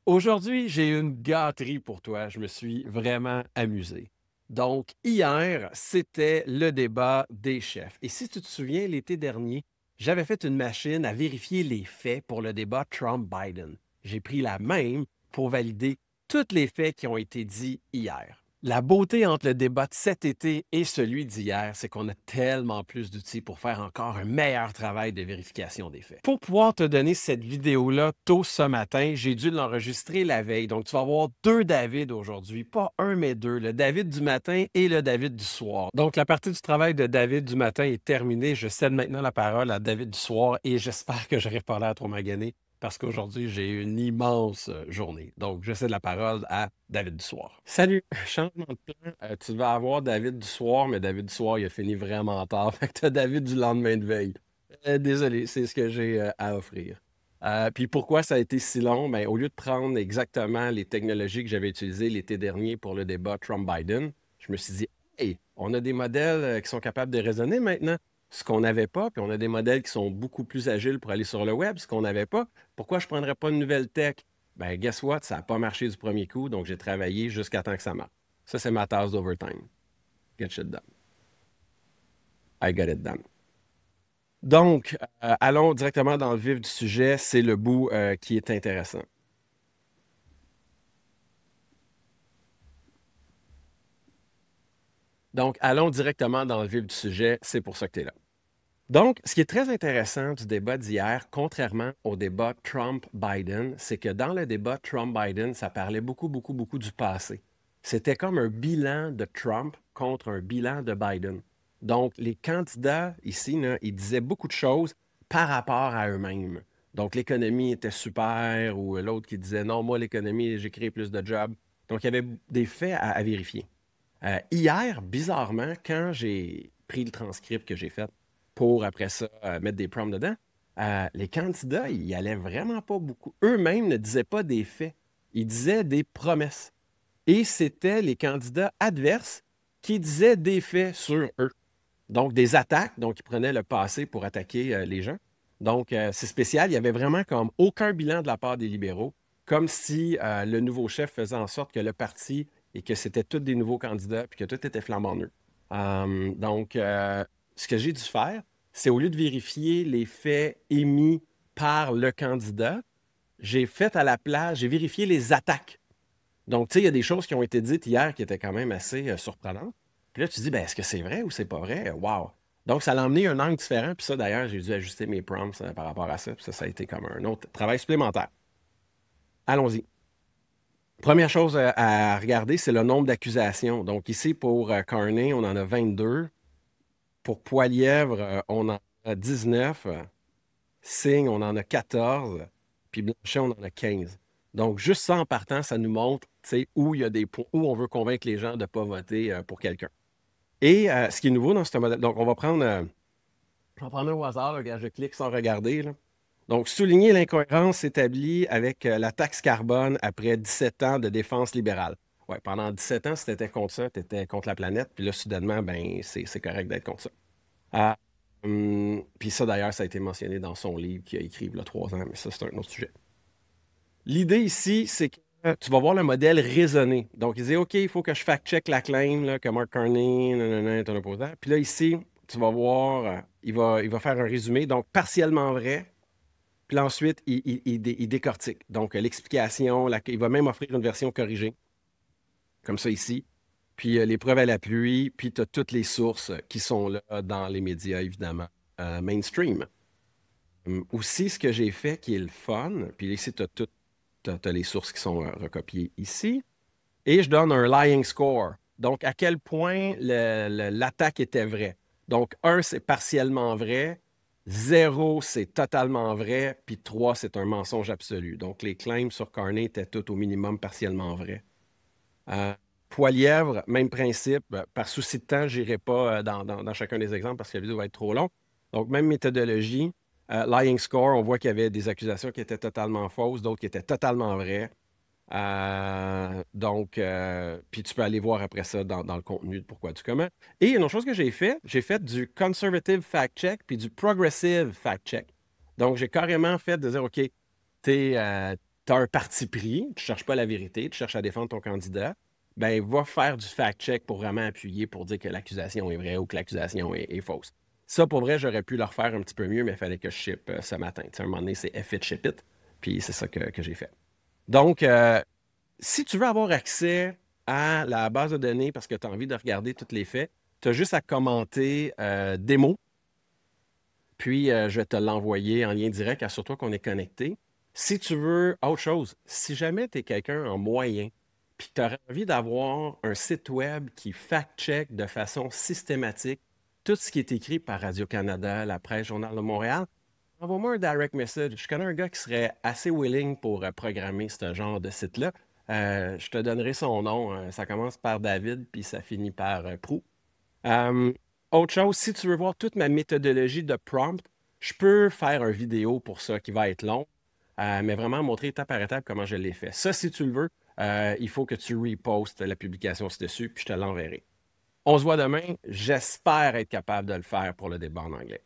Aujourd'hui, j'ai une gâterie pour toi. Je me suis vraiment amusé. Donc, hier, c'était le débat des chefs. Et si tu te souviens, l'été dernier, j'avais fait une machine à vérifier les faits pour le débat Trump-Biden. J'ai pris la même pour valider tous les faits qui ont été dits hier. La beauté entre le débat de cet été et celui d'hier, c'est qu'on a tellement plus d'outils pour faire encore un meilleur travail de vérification des faits. Pour pouvoir te donner cette vidéo-là tôt ce matin, j'ai dû l'enregistrer la veille. Donc, tu vas avoir deux David aujourd'hui, pas un mais deux, le David du matin et le David du soir. Donc, la partie du travail de David du matin est terminée. Je cède maintenant la parole à David du soir et j'espère que j'aurai pas l'air trop magané parce qu'aujourd'hui, j'ai une immense journée. Donc, je cède la parole à David du soir. Salut, changement de plan. Tu vas avoir David du soir, mais David du soir, il a fini vraiment tard. Fait que tu as David du lendemain de veille. Désolé, c'est ce que j'ai à offrir. Puis pourquoi ça a été si long? Ben, au lieu de prendre exactement les technologies que j'avais utilisées l'été dernier pour le débat Trump-Biden, je me suis dit, hey, on a des modèles qui sont capables de raisonner maintenant, ce qu'on n'avait pas, puis on a des modèles qui sont beaucoup plus agiles pour aller sur le web, ce qu'on n'avait pas. Pourquoi je ne prendrais pas une nouvelle tech? Ben, guess what? Ça n'a pas marché du premier coup, donc j'ai travaillé jusqu'à temps que ça marche. Ça, c'est ma tasse d'overtime. Get shit done. I got it done. Donc, allons directement dans le vif du sujet. C'est le bout qui est intéressant. Donc, allons directement dans le vif du sujet. C'est pour ça que tu es là. Donc, ce qui est très intéressant du débat d'hier, contrairement au débat Trump-Biden, c'est que dans le débat Trump-Biden, ça parlait beaucoup, beaucoup, beaucoup du passé. C'était comme un bilan de Trump contre un bilan de Biden. Donc, les candidats ici, là, ils disaient beaucoup de choses par rapport à eux-mêmes. Donc, l'économie était super, ou l'autre qui disait non, moi, l'économie, j'ai créé plus de jobs. Donc, il y avait des faits à vérifier. Hier, bizarrement, quand j'ai pris le transcript que j'ai fait pour après ça mettre des prompts dedans, les candidats, ils allaient vraiment pas beaucoup. Eux-mêmes ne disaient pas des faits, ils disaient des promesses. Et c'était les candidats adverses qui disaient des faits sur eux. Donc, des attaques, donc ils prenaient le passé pour attaquer les gens. Donc, c'est spécial, il n'y avait vraiment comme aucun bilan de la part des libéraux, comme si le nouveau chef faisait en sorte que le parti et que c'était tous des nouveaux candidats, puis que tout était flambant neuf. Donc, ce que j'ai dû faire, c'est au lieu de vérifier les faits émis par le candidat, j'ai fait à la place, j'ai vérifié les attaques. Donc, tu sais, il y a des choses qui ont été dites hier qui étaient quand même assez surprenantes. Puis là, tu te dis, ben, est-ce que c'est vrai ou c'est pas vrai? Wow! Donc, ça l'a emmené un angle différent. Puis ça, d'ailleurs, j'ai dû ajuster mes prompts par rapport à ça. Puis ça a été comme un autre travail supplémentaire. Allons-y. Première chose à regarder, c'est le nombre d'accusations. Donc, ici, pour Carney, on en a 22. Pour Poilièvre, on en a 19. Signe, on en a 14. Puis Blanchet, on en a 15. Donc, juste ça en partant, ça nous montre où il y a des points, où on veut convaincre les gens de ne pas voter pour quelqu'un. Et ce qui est nouveau dans ce modèle, donc on va prendre, je vais prendre un au hasard, là, regarde, je clique sans regarder, là. Donc, souligner l'incohérence établie avec la taxe carbone après 17 ans de défense libérale. Ouais, pendant 17 ans, si tu étais contre ça, tu étais contre la planète, puis là, soudainement, ben, c'est correct d'être contre ça. Puis ça, d'ailleurs, ça a été mentionné dans son livre qu'il a écrit il y a 3 ans, mais ça, c'est un autre sujet. L'idée ici, c'est que tu vas voir le modèle raisonné. Donc, il dit, OK, il faut que je fact-check la claim, là, que Mark Carney, nanana, est un opposant. Puis là, ici, tu vas voir, il va faire un résumé, donc partiellement vrai. Puis là, ensuite, il décortique. Donc, l'explication, il va même offrir une version corrigée, comme ça ici. Puis les preuves à l'appui, puis tu as toutes les sources qui sont là dans les médias, évidemment, mainstream. Aussi, ce que j'ai fait qui est le fun, puis ici, tu as les sources qui sont recopiées ici, et je donne un lying score. Donc, à quel point l'attaque était vraie. Donc, 1, c'est partiellement vrai, 0, c'est totalement vrai, puis 3, c'est un mensonge absolu. Donc, les claims sur Carney étaient tous au minimum partiellement vrais. Euh, Poilièvre, même principe. Par souci de temps, je n'irai pas dans chacun des exemples parce que la vidéo va être trop longue. Donc, même méthodologie. Lying score, on voit qu'il y avait des accusations qui étaient totalement fausses, d'autres qui étaient totalement vraies. Donc, puis tu peux aller voir après ça dans le contenu de pourquoi du comment. Et une autre chose que j'ai fait du conservative fact-check puis du progressive fact-check. Donc, j'ai carrément fait de dire, OK, tu as un parti pris, tu ne cherches pas la vérité, tu cherches à défendre ton candidat, ben va faire du fact-check pour vraiment appuyer pour dire que l'accusation est vraie ou que l'accusation est fausse. Ça, pour vrai, j'aurais pu le refaire un petit peu mieux, mais il fallait que je ship ce matin. Tu sais, à un moment donné, c'est F it, ship it. Puis c'est ça que j'ai fait. Donc, si tu veux avoir accès à la base de données parce que tu as envie de regarder tous les faits, tu as juste à commenter démo, puis je vais te l'envoyer en lien direct, assure-toi qu'on est connecté. Si tu veux autre chose, si jamais tu es quelqu'un en moyen, puis tu aurais envie d'avoir un site web qui fact-check de façon systématique tout ce qui est écrit par Radio-Canada, la Presse, Journal de Montréal, envoie-moi un direct message. Je connais un gars qui serait assez willing pour programmer ce genre de site-là. Je te donnerai son nom. Ça commence par David, puis ça finit par Prou. Euh, Autre chose, si tu veux voir toute ma méthodologie de prompt, je peux faire une vidéo pour ça qui va être long, mais vraiment montrer étape par étape comment je l'ai fait. Ça, si tu le veux, il faut que tu repostes la publication ci-dessus, puis je te l'enverrai. On se voit demain. J'espère être capable de le faire pour le débat en anglais.